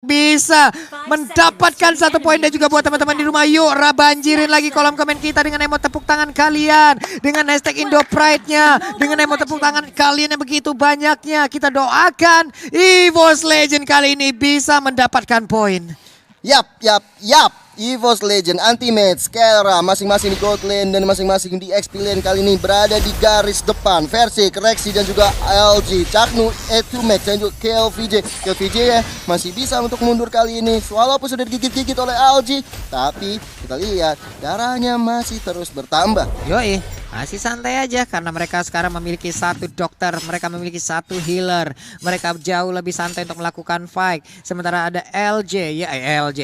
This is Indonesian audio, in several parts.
bisa mendapatkan 1 poin. Dan juga buat teman-teman di rumah, yuk banjirin lagi kolom komen kita dengan emot tepuk tangan kalian, dengan hashtag IndoPride-nya, dengan emot tepuk tangan kalian yang begitu banyaknya. Kita doakan EVOS Legend kali ini bisa mendapatkan poin. Yap. EVOS Legend, Anti-Mage, Kelra, masing-masing di gold lane dan masing-masing di XP lane kali ini berada di garis depan. Versik, Rexy dan juga LG, Chaknu, E2Max dan juga KLVJ. KLVJ ya masih bisa untuk mundur kali ini walaupun sudah digigit-gigit oleh LG, tapi kita lihat darahnya masih terus bertambah. Yoi, masih santai aja karena mereka sekarang memiliki 1 dokter, mereka memiliki 1 healer, mereka jauh lebih santai untuk melakukan fight. Sementara ada LJ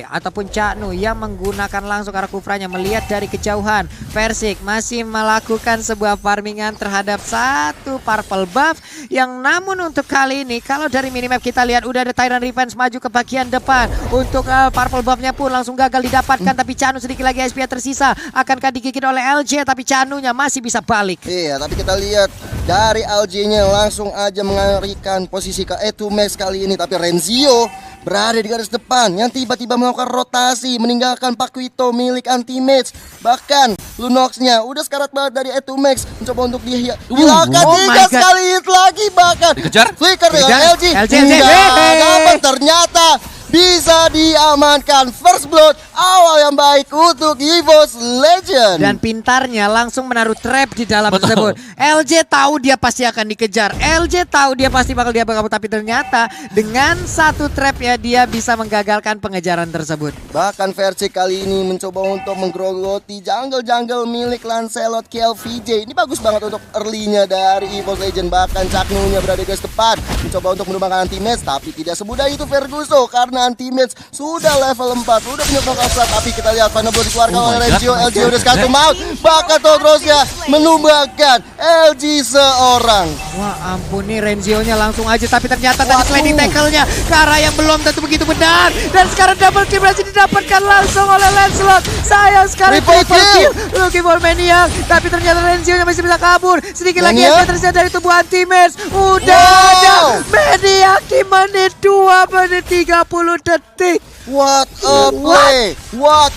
ataupun Chaknu yang menggunakan langsung arah kufranya, melihat dari kejauhan. Versik masih melakukan sebuah farmingan terhadap 1 purple buff yang namun untuk kali ini kalau dari minimap kita lihat udah ada Tyrant Revenge maju ke bagian depan. Untuk purple buffnya pun langsung gagal didapatkan, tapi Chaknu sedikit lagi SP tersisa. Akankah digigit oleh LJ, tapi Chaknunya masih bisa balik. Iya, tapi kita lihat dari LJ-nya langsung aja mengarikan posisi ke E2Max kali ini, tapi Renzio berada di garis depan yang tiba-tiba melakukan rotasi meninggalkan Paquito milik Anti-Mage. Bahkan Lunox-nya udah sekarat banget dari E2Max mencoba untuk dihilangkan. Tiga sekali hit lagi, bahkan dikejar flicker dengan LG. Dapat ternyata bisa diamankan. First blood, awal yang baik untuk EVOS Legend. Dan pintarnya langsung menaruh trap di dalam tersebut. LJ tahu dia pasti akan dikejar, LJ tahu dia pasti bakal kabur, tapi ternyata dengan 1 trap ya dia bisa menggagalkan pengejaran tersebut. Bahkan Versik kali ini mencoba untuk menggerogoti jungle milik Lancelot KLVJ. Ini bagus banget untuk early-nya dari EVOS Legend. Bahkan Chaknu-nya berada di garis depan mencoba untuk menumbangkan Anti-Mage, tapi tidak semudah itu Ferguso karena Anti-Mage sudah level 4, udah punya knockout slot. Tapi kita lihat Final Blow dikeluarkan oleh Renzio. LG udah satu maut, bahkan Todrosnya menumbangkan LG seorang. Wah ampun nih, Renzio-nya langsung aja, tapi ternyata tadi sliding tackle-nya ke arah yang belum tentu begitu benar. Dan sekarang double kill berhasil didapatkan langsung oleh Lancelot. Sayang sekali triple kill looking for Maniac, tapi ternyata Renzio-nya masih bisa kabur. Sedikit lagi yang tersisa dari tubuh Anti-Mage. Udah ada Maniac di menit 2 menit 30 detik. What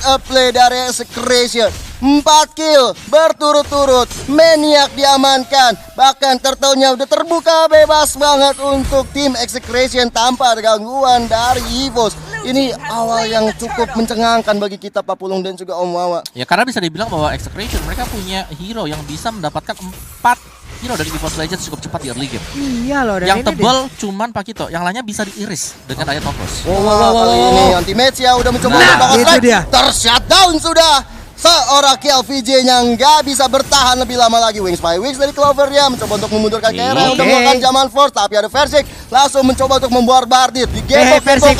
a play dari Execration. 4 kill berturut-turut, Maniac diamankan. Bahkan turtle-nya udah terbuka bebas banget untuk tim Execration tanpa ada gangguan dari EVOS. Ini awal yang cukup mencengangkan bagi kita Papulung dan juga Om Wawa. Ya karena bisa dibilang bahwa Execration mereka punya hero yang bisa mendapatkan 4 hero dari EVOS Legends cukup cepat di early game. Iya loh. Yang tebel cuman Paquito, yang lainnya bisa diiris dengan ayat Tokros. Kali ini Anti-Mage ya udah mencoba untuk tershutdown sudah. Seorang KLVJ-nya nggak bisa bertahan lebih lama lagi. Wings by Wings dari Clover-nya mencoba untuk memundurkan Kera, udah melakukan Jaman Force, tapi ada Versik langsung mencoba untuk memborbardir di game Versik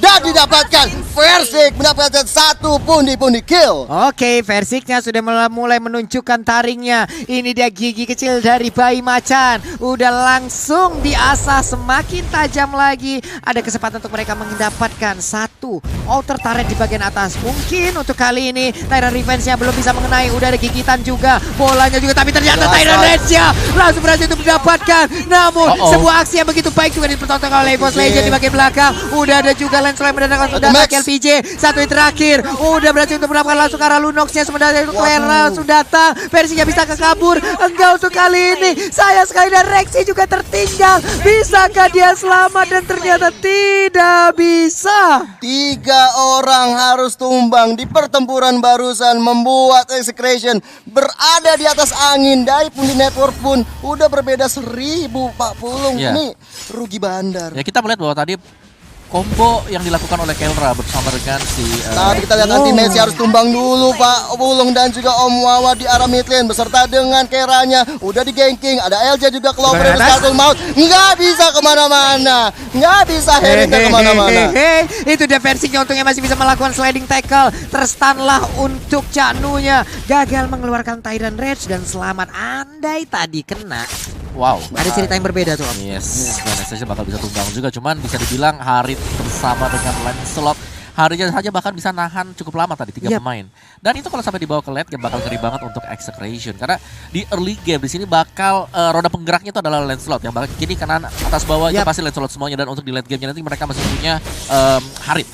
dan didapatkan. Versik mendapatkan 1 pundi kill. Oke, Versiknya sudah mulai menunjukkan taringnya. Ini dia gigi kecil dari bayi macan. Udah langsung diasah semakin tajam lagi. Ada kesempatan untuk mereka mendapatkan 1 outer turret di bagian atas. Mungkin untuk kali ini Tyrant Revenge-nya belum bisa mengenai. Udah ada gigitan juga, bolanya juga, tapi ternyata Tyrant Revenge-nya langsung berhasil untuk mendapatkan. Namun sebuah aksi yang begitu baik juga dipertontonkan oleh EVOS Legend di bagian belakang. Udah ada juga Lancelot mendadak langsung datang KLVJ. 1 yang terakhir udah berhasil untuk mendapatkan langsung ke arah Lunox-nya. Sementara itu Clara langsung datang, versinya bisa kabur. Enggak untuk kali ini, sayang sekali, dan Rexy juga tertinggal. Bisakah dia selamat? Dan ternyata tidak bisa. 3 orang harus tumbang di pertempuran barusan, membuat Execration berada di atas angin. Dari pundi network pun udah berbeda 1000 Pak Pulung. Ini rugi bandar. Ya kita melihat bahwa tadi combo yang dilakukan oleh Kelra bersama dengan si tapi kita lihat Anti-Mage harus tumbang dulu Pak Pulung dan juga Om Wawa di arah mid lane beserta dengan Keranya. Udah di ganking, ada LJ juga, Clover yang satu maut. Nggak bisa kemana-mana, nggak bisa heading kemana-mana. Itu dia Versinya, untungnya masih bisa melakukan sliding tackle. Terstanlah untuk Chaknu-nya, gagal mengeluarkan Tyrant Rage dan selamat. Andai tadi kena, wow, ada cerita yang berbeda tuh Om. Yes, dan Execration bakal bisa tumbang juga. Cuman bisa dibilang hari bersama dengan Lancelot Harinya saja bahkan bisa nahan cukup lama tadi 3 Yap. pemain. Dan itu kalau sampai dibawa ke late game bakal ngeri banget untuk Execration. Karena di early game di sini bakal roda penggeraknya itu adalah Lancelot yang bakal kiri kanan atas bawah itu Yap. pasti Lancelot semuanya. Dan untuk di late gamenya nanti mereka masih punya Harit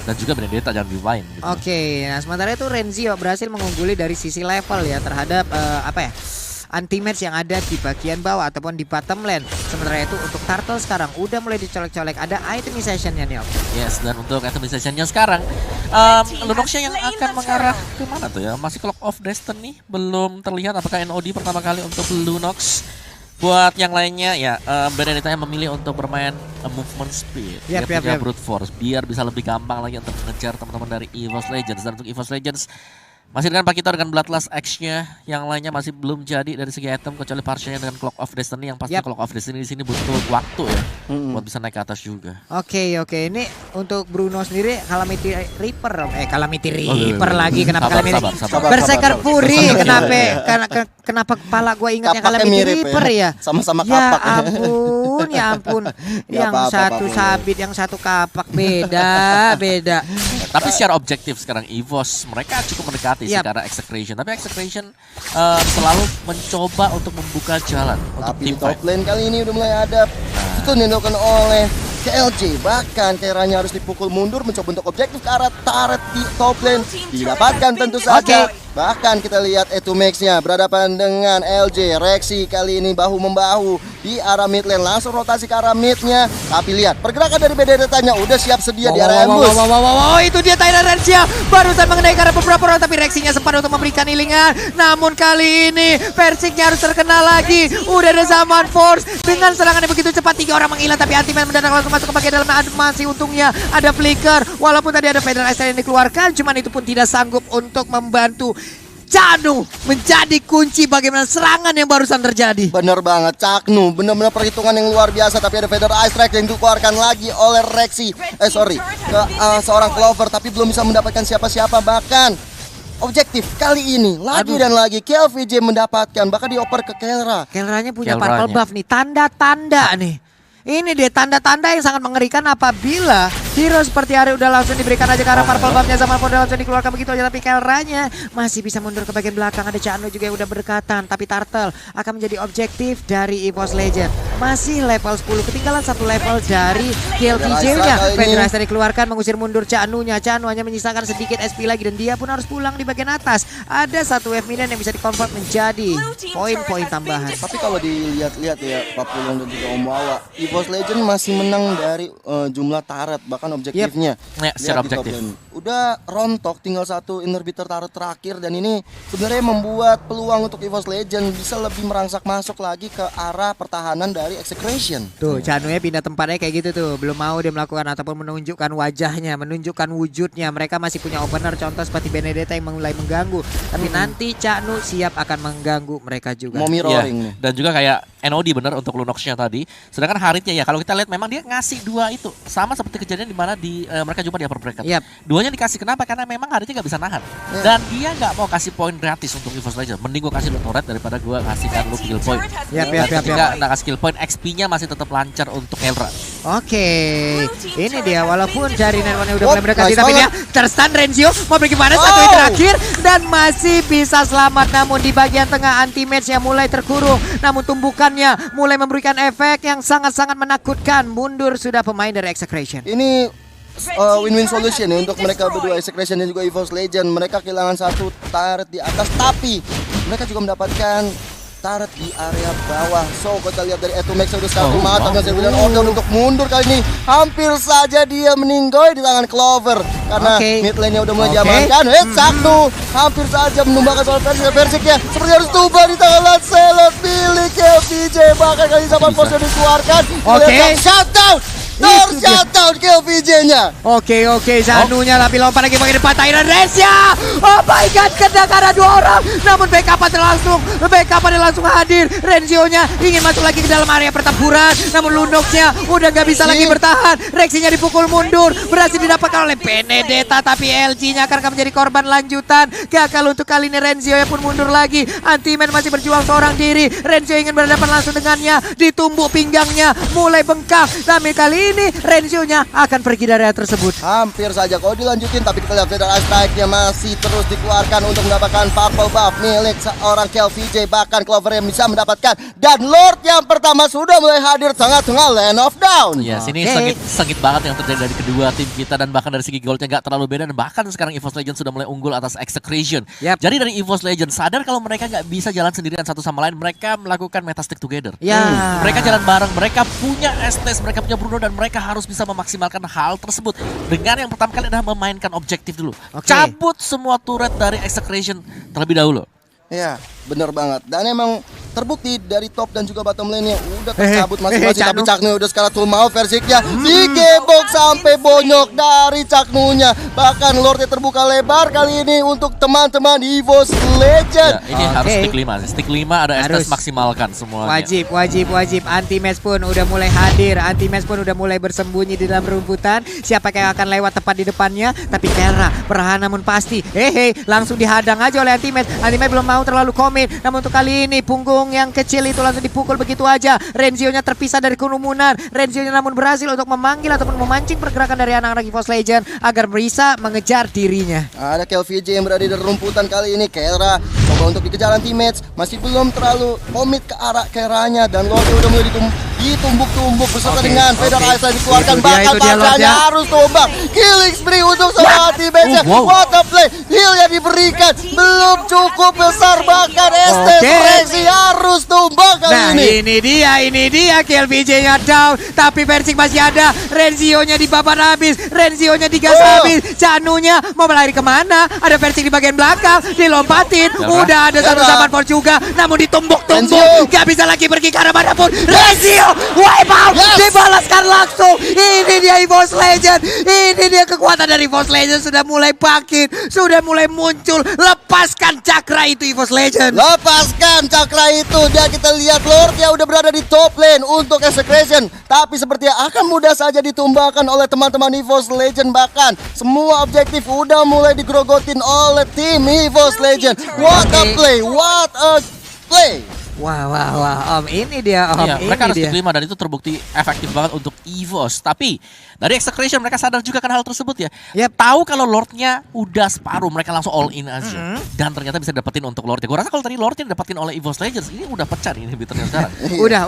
dan juga Benedetta jangan dilupain gitu. Oke, nah sementara itu Renzio berhasil mengungguli dari sisi level ya terhadap anti-match yang ada di bagian bawah ataupun di bottom lane. Sementara itu untuk Turtle sekarang udah mulai dicolek-colek, ada itemization-nya nih. Yes, dan untuk itemization-nya sekarang Lunoxia yang akan mengarah ke mana tuh ya? Masih Clock of Destiny belum terlihat apakah NOD pertama kali untuk Lunox. Buat yang lainnya ya Benedetta yang memilih untuk bermain movement speed. Dia punya brute force biar bisa lebih gampang lagi untuk mengejar teman-teman dari EVOS Legends. Dan untuk EVOS Legends masih dengan Pakito dengan Bloodlust X-nya, yang lainnya masih belum jadi dari segi item kecuali partialnya dengan Clock of Destiny yang pasti Clock of Destiny di sini butuh waktu ya buat bisa naik ke atas juga. Oke, ini untuk Bruno sendiri Calamity Reaper lagi kenapa Calamity Berserker Fury kenapa kepala gue ingatnya Calamity Reaper ya? Sama-sama kapak. Ya ampun. Yang satu sabit, yang satu kapak, beda. Tapi secara objektif sekarang EVOS mereka cukup mendekati sih karena Execration. Tapi Execration selalu mencoba untuk membuka jalan untuk Tapi tim top fight. lane kali ini udah mulai ada stun yang dilakukan oleh KLJ. Bahkan Teranya harus dipukul mundur mencoba untuk objektif ke arah turret di top lane. Didapatkan tentu saja. Bahkan kita lihat Etumax-nya berhadapan dengan LJ. Rexy kali ini bahu-membahu di arah mid lane. Langsung rotasi ke arah mid-nya. Tapi lihat pergerakan dari Benedetta-nya udah siap sedia di area ambush. Itu dia Tyler Renzio barusan mengenai karena beberapa orang, tapi Rexy-nya sempat untuk memberikan healingan. Namun kali ini Persik-nya harus terkena lagi. Udah ada Zaman Force dengan serangan yang begitu cepat, 3 orang menghilang, tapi Anti-Man mendadak langsung masuk ke bagian dalam. Masih untungnya ada flicker, walaupun tadi ada Federal Astral yang dikeluarkan, cuman itu pun tidak sanggup untuk membantu Caknu menjadi kunci bagaimana serangan yang barusan terjadi. Bener banget, Caknu bener-bener perhitungan yang luar biasa. Tapi ada Feather Ice Strike yang dikeluarkan lagi oleh Rexy ke seorang Clover, tapi belum bisa mendapatkan siapa-siapa. Bahkan objektif kali ini lagi dan lagi KLVJ mendapatkan, bahkan dioper ke Kelra. Kelranya punya purple buff nih, tanda-tanda nih. Ini dia tanda-tanda yang sangat mengerikan apabila hero seperti Ari udah langsung diberikan aja karena purple buff-nya sama udah langsung dikeluarkan begitu aja. Tapi Kelranya masih bisa mundur ke bagian belakang. Ada Caknu juga yang udah berdekatan. Tapi Turtle akan menjadi objektif dari EVOS Legend. Masih level 10, ketinggalan 1 level dari KLVJ-nya. Federasi dikeluarkan mengusir mundur Caknu-nya. Caknu hanya menyisakan sedikit SP lagi dan dia pun harus pulang di bagian atas. Ada 1 wave minion yang bisa dikonvert menjadi poin-poin tambahan. Tapi kalau dilihat-lihat ya Papulon dan juga Omawa, EVOS Legend masih menang dari jumlah turret, bahkan objektifnya. Secara objektif. Udah rontok, tinggal 1 inhibitor turret terakhir, dan ini sebenarnya membuat peluang untuk EVOS Legend bisa lebih merangsak masuk lagi ke arah pertahanan dari Execration. Tuh, Caknu-nya pindah tempatnya kayak gitu tuh. Belum mau dia melakukan ataupun menunjukkan wajahnya, menunjukkan wujudnya. Mereka masih punya opener contoh seperti Benedetta yang mulai mengganggu. Tapi nanti Caknu siap akan mengganggu mereka juga. Mau mirroring nih. Dan juga kayak NOD bener untuk Lunox-nya tadi. Sedangkan Haritnya ya kalau kita lihat memang dia ngasih 2 itu. Sama seperti kejadian di mana mereka jumpa di upper bracket. Duanya dikasih, kenapa? Karena memang Haritnya gak bisa nahan. Dan dia gak mau kasih poin gratis untuk EVOS Legends. Mending gue kasih lu turret daripada gue kasihkan lu kill point. Ketika gak kasih kill point, XP-nya masih tetap lancar untuk Kelra. Ini dia walaupun dari Nerone udah mulai mendekati, tapi dia terstun. Renzio mau pergi mana? Satu yang terakhir dan masih bisa selamat. Namun di bagian tengah anti-match yang mulai terkurung. Namun tumbukannya mulai memberikan efek yang sangat-sangat menakutkan. Mundur sudah pemain dari Execration. Ini win-win solution ya untuk mereka berdua, Execration dan juga EVOS Legend. Mereka kehilangan 1 turret di atas, tapi mereka juga mendapatkan turret di area bawah. So kita lihat dari Etumax udah 1 mata dan order untuk mundur kali ini. Hampir saja dia meninggoy di tangan Clover karena mid lane-nya udah mulai diamankan. Caknu hampir saja menumbangkan soal Persik-nya. Seperti harus tumbang di tangan Lancelot milik KLVJ. Bahkan kali ini Zaman Force dikeluarkan. Shutdown! Shutdown KLVJ-nya. Oke, Caknu-nya tapi lompat lagi bagian depan. Tyler Renzio. Oh my god, kena karena 2 orang. Namun backup-nya langsung hadir. Renzio-nya ingin masuk lagi ke dalam area pertempuran. Namun Lunox-nya udah gak bisa lagi bertahan. Rexy-nya dipukul mundur. Berhasil didapatkan oleh Benedetta, tapi LG-nya akan menjadi korban lanjutan. Gagal untuk kali ini. Renzio pun mundur lagi. Anti-Man masih berjuang seorang diri. Renzio ingin berhadapan langsung dengannya. Ditumbuk pinggangnya, mulai bengkak. Tapi kali ini Renzio-nya akan pergi dari area tersebut. Hampir saja kalau dilanjutin, tapi kita lihat Federal Strike-nya masih terus dikeluarkan untuk mendapatkan purple buff milik seorang KLVJ. Bahkan Clover yang bisa mendapatkan, dan Lord yang pertama sudah mulai hadir tengah-tengah Land of Down. Ya, sini sengit banget yang terjadi dari kedua tim kita, dan bahkan dari segi goldnya gak terlalu beda, dan bahkan sekarang EVOS Legends sudah mulai unggul atas Execration. Jadi dari EVOS Legends sadar kalau mereka gak bisa jalan sendirian satu sama lain, mereka melakukan meta stick together. Mereka jalan bareng, mereka punya Estes, mereka punya Bruno, dan mereka harus bisa memaksimalkan hal tersebut dengan yang pertama kali adalah memainkan objektif dulu. Cabut semua turret dari Execration terlebih dahulu. Ya, bener banget. Dan emang terbukti dari top dan juga bottom lane-nya udah tercabut masing-masing. Tapi Caknu udah skala full mau versiknya digebok sampai bonyok dari Caknunya. Bahkan Lordnya terbuka lebar kali ini untuk teman-teman EVOS Legend. Ya, ini harus stick 5. Stick 5 ada Estes maksimalkan semuanya. Wajib. Anti-match pun udah mulai hadir. Anti-match pun udah mulai bersembunyi di dalam rumputan. Siapa yang akan lewat tepat di depannya? Tapi Kera, perlahan namun pasti. Langsung dihadang aja oleh Anti-match. Anti-match belum mau terlalu komit. Namun untuk kali ini punggung yang kecil itu langsung dipukul begitu aja. Renzio-nya terpisah dari kerumunan. Renzio-nya namun berhasil untuk memanggil ataupun memancing pergerakan dari anak-anak EVOS Legend agar bisa mengejar dirinya. Ada KLVJ yang berada di rumputan kali ini. Kera coba untuk dikejar teammates, masih belum terlalu komit ke arah Keranya, dan Lord udah mulai ditumbuk-tumbuk beserta dengan Federal Ice dikeluarkan. Bahkan Paksanya harus tumbang. Killing spree untuk semua teammates-nya. What a play. Heal yang diberikan belum cukup besar, bahkan Estes Rexy harus tumbang kali ini. Ini dia KLVJ-nya down, tapi Persik masih ada. Renzio-nya dibabat habis, Renzio-nya digas habis. Canunya mau lari kemana? Ada Persik di bagian belakang, dilompatin. Udah ada satu zaman for juga, namun ditumbuk-tumbuk. Gak bisa lagi pergi ke arah manapun. Renzio wipe out, dibalaskan langsung. Ini dia EVOS Legend. Ini dia kekuatan dari EVOS Legend sudah mulai bangkit, sudah mulai muncul. Lepaskan cakra itu EVOS Legend. Lepaskan cakra itu. Dan kita lihat Lord ya udah berada di top lane untuk Execration, tapi sepertinya akan mudah saja ditumbangkan oleh teman-teman EVOS Legend. Bahkan semua objektif udah mulai digrogotin oleh tim EVOS Legend. What a play, what a play. Wah, Om, ini dia, Om. Iya, mereka harus dia. diterima, dan itu terbukti efektif banget untuk EVOS. Tapi dari Execration mereka sadar juga kan hal tersebut ya. Tahu kalau Lordnya udah separuh, mereka langsung all in aja. Dan ternyata bisa dapetin untuk Lordnya. Gue rasa kalau tadi Lordnya dapetin oleh EVOS Legends, ini udah pecah nih inhibitornya sekarang.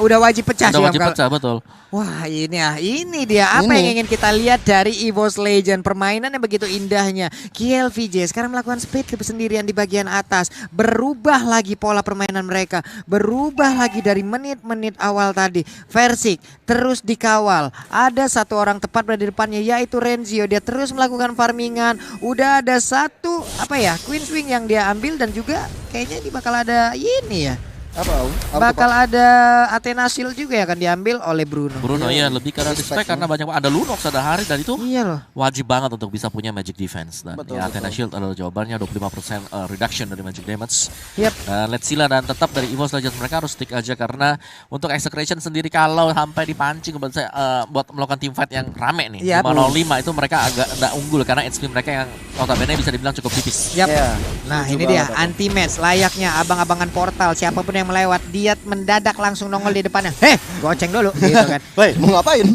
Udah wajib pecah sih. Udah wajib pecah, betul. Wah, ini dia apa yang ingin kita lihat dari EVOS Legend. Permainan yang begitu indahnya. KLVJ sekarang melakukan speed clip sendirian di bagian atas. Berubah lagi pola permainan mereka. Berubah lagi dari menit-menit awal tadi. Persik terus dikawal. Ada satu orang tepat berada di depannya, yaitu Renzio. Dia terus melakukan farmingan. Udah ada satu Queen Swing yang dia ambil, dan juga kayaknya ini bakal ada ini ya. Bakal ada Athena Shield juga yang akan diambil oleh Bruno. Iya, lebih karena respect karena banyak ada Lunox, ada Hari, dan itu wajib banget untuk bisa punya magic defense. Dan Athena Shield adalah jawabannya, 25% reduction dari magic damage. Let's see lah, dan tetap dari EVOS Legends mereka harus stick aja, karena untuk Execration sendiri kalau sampai dipancing buat melakukan team fight yang rame nih, 5-0-5 itu mereka agak unggul karena HP mereka yang notabene bisa dibilang cukup tipis. Nah, ini dia anti-match layaknya abang-abangan portal. Siapapun yang melewat, dia mendadak langsung nongol di depannya. Goceng dulu gitu kan. Mau ngapain?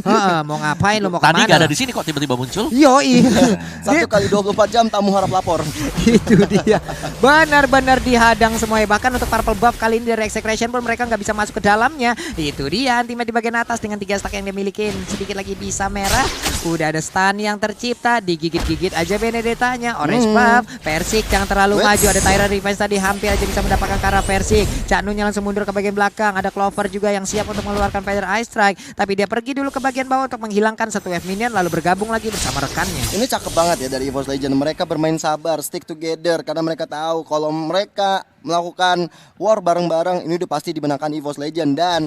Mau ngapain lu, mau kemana? Tadi gak ada di sini kok tiba-tiba muncul. Yoi. 1 kali 24 jam tamu harap lapor. Itu dia. Benar-benar dihadang semuanya. Bahkan untuk purple buff kali ini dari Execration pun mereka nggak bisa masuk ke dalamnya. Itu dia anti-match di bagian atas dengan 3 stack yang dia milikin. Sedikit lagi bisa merah. Udah ada stun yang tercipta. Digigit-gigit aja Benedetta-nya. Orange buff. Persik jangan terlalu maju. Ada Tyra Revenge tadi hampir aja bisa mendapatkan ke arah Persik. Caknunya langsung mundur ke bagian belakang. Ada Clover juga yang siap untuk mengeluarkan Feather Ice Strike. Tapi dia pergi dulu ke bagian bawah untuk menghilangkan satu wave minion, lalu bergabung lagi bersama rekannya. Ini cakep banget ya dari EVOS Legend. Mereka bermain sabar, stick together, karena mereka tahu kalau mereka melakukan war bareng-bareng ini udah pasti dimenangkan EVOS Legend. Dan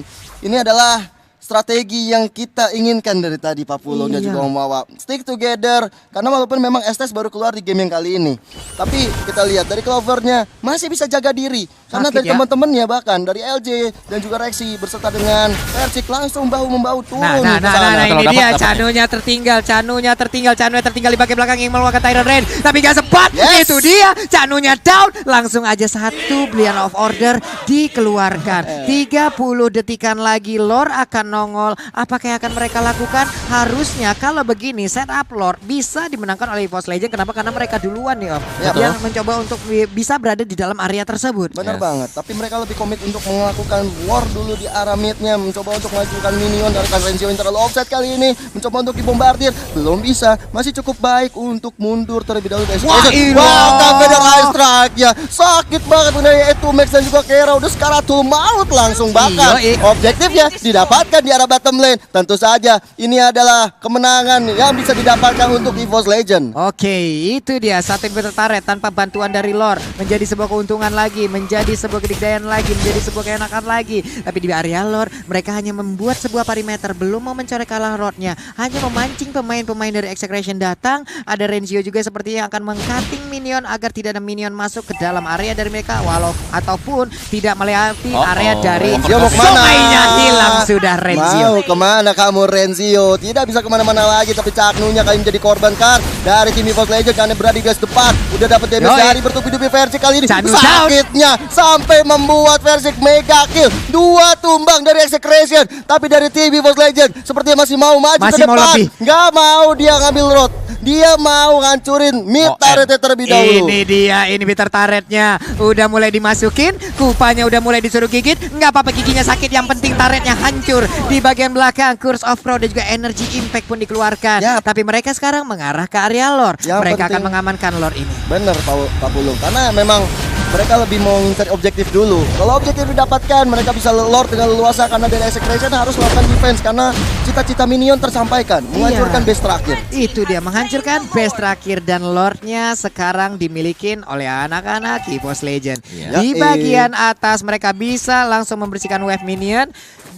ini adalah strategi yang kita inginkan dari tadi Papulo dan juga Om Wawa. Stick together, karena walaupun memang Estes baru keluar di game yang kali ini, tapi kita lihat dari Clovernya masih bisa jaga diri. Karena dari teman-temannya, bahkan dari LJ dan juga Rexy berserta dengan Persik langsung bahu-membahu turun. Nah, ini dia Canunya tertinggal di bagian belakang yang mengeluarkan Tyrant Rain, tapi gak sempat. Itu dia Canunya down, langsung aja satu Brilliant of Order dikeluarkan. 30 detikan lagi Lord akan nongol. Apakah yang akan mereka lakukan? Harusnya kalau begini setup Lord bisa dimenangkan oleh EVOS Legend. Kenapa? Karena mereka duluan nih Om. Ya, Yang mencoba untuk bisa berada di dalam area tersebut. Benar banget, tapi mereka lebih komit untuk melakukan war dulu di arah midnya, mencoba untuk mengajukan minion dari Renzio internal offset kali ini, mencoba untuk dibombardir, belum bisa, masih cukup baik untuk mundur terlebih dahulu. Tapi dengan strike ya sakit banget dari Etumex dan juga Kera udah sekaratul maut langsung bakar. Objektifnya didapatkan di arah bottom lane. Tentu saja ini adalah kemenangan yang bisa didapatkan untuk EVOS Legend. Oke, itu dia satu inverter turret tanpa bantuan dari Lord menjadi sebuah keuntungan lagi, menjadi sebuah kedikdayaan lagi, menjadi sebuah keenakan lagi. Tapi di area Lord mereka hanya membuat sebuah perimeter, belum mau mencorek kalah Lordnya, hanya memancing pemain-pemain dari Execration datang. Ada Renzio juga sepertinya akan meng-cutting minion agar tidak ada minion masuk ke dalam area dari mereka, walau ataupun tidak melewati area dari sungainya. Hilang sudah Renzio. Mau kemana kamu Renzio? Tidak bisa kemana-mana lagi, tapi Caknunya kali menjadi korban kan dari tim EVOS Legend karena berada di garis depan. Udah dapat damage dari bertubi-tubi versi kali ini. Sakitnya sampai membuat versi mega kill. 2 tumbang dari Execration, tapi dari tim EVOS Legend sepertinya masih mau maju ke depan. Nggak mau dia ngambil road. Dia mau ngancurin mid turretnya terlebih dahulu. Ini dia, ini bitter turretnya udah mulai dimasukin, kupanya udah mulai disuruh gigit. Nggak apa-apa giginya sakit, yang penting turretnya hancur di bagian belakang. Curse of Pro dan juga energy impact pun dikeluarkan. Tapi mereka sekarang mengarah ke area Lord. Mereka akan mengamankan Lord ini. Bener Pak Pulung, karena memang mereka lebih mau mencari objektif dulu. Kalau objektif didapatkan, mereka bisa Lord dengan leluasa karena dari Execration harus melakukan defense karena cita-cita minion tersampaikan, menghancurkan base terakhir. Itu dia, menghancurkan base terakhir dan Lordnya sekarang dimiliki oleh anak-anak EVOS Legend. Di bagian atas mereka bisa langsung membersihkan wave minion.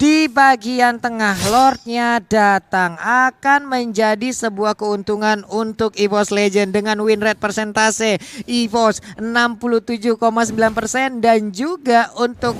Di bagian tengah Lordnya datang, akan menjadi sebuah keuntungan untuk EVOS Legend dengan win rate persentase EVOS 67,9% dan juga untuk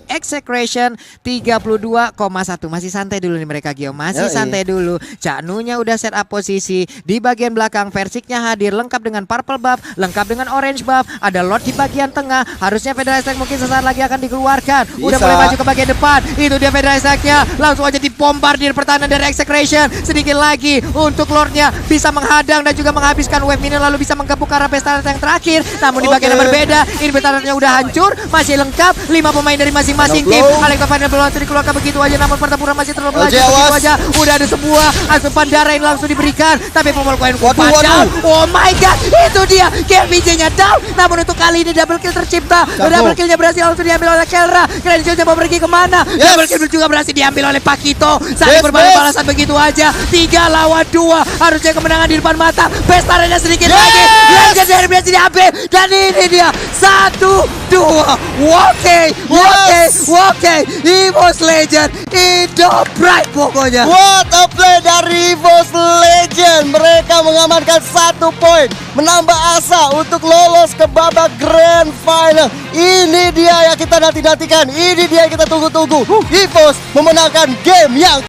Execration 32,1. Masih santai dulu nih mereka Gio. Masih santai dulu. Caknunya udah set up posisi. Di bagian belakang Versiknya hadir lengkap dengan purple buff, lengkap dengan orange buff. Ada Lord di bagian tengah. Harusnya Federal Strike mungkin sesaat lagi akan dikeluarkan. Udah mulai maju ke bagian depan. Itu dia Federal Strike-nya. Langsung aja dibombardir pertahanan dari Execration. Sedikit lagi untuk Lordnya bisa menghadang dan juga menghabiskan wave minion, lalu bisa menggabung ke arah base turret yang terakhir. Namun di bagian yang berbeda, ini base turretnya udah hancur. Masih lengkap 5 pemain dari masing-masing tim. Alex Final belum langsung dikeluarkan begitu aja, namun pertempuran masih terus berlanjut begitu aja. Udah ada sebuah asupan darah yang langsung diberikan, tapi pemol koin down. Oh my god, itu dia KLVJ-nya down. Namun untuk kali ini double kill tercipta. Double kill-nya berhasil langsung diambil oleh Kelra. Renzio mau pergi kemana? Double kill juga berhasil diambil oleh Pakito. Saling berbalik balasan begitu aja. 3 lawan 2. Harusnya kemenangan di depan mata. Pestarenya sedikit lagi. Legendary berhasil diambil. Dan ini dia 1-2. Oke, EVOS Legend Indo Pride pokoknya. What a play dari EVOS Legend. Mereka mengamankan 1 poin, menambah asa untuk lolos ke babak grand final. Ini dia yang kita nanti-nantikan. Ini dia yang kita tunggu-tunggu. EVOS memenangkan game yang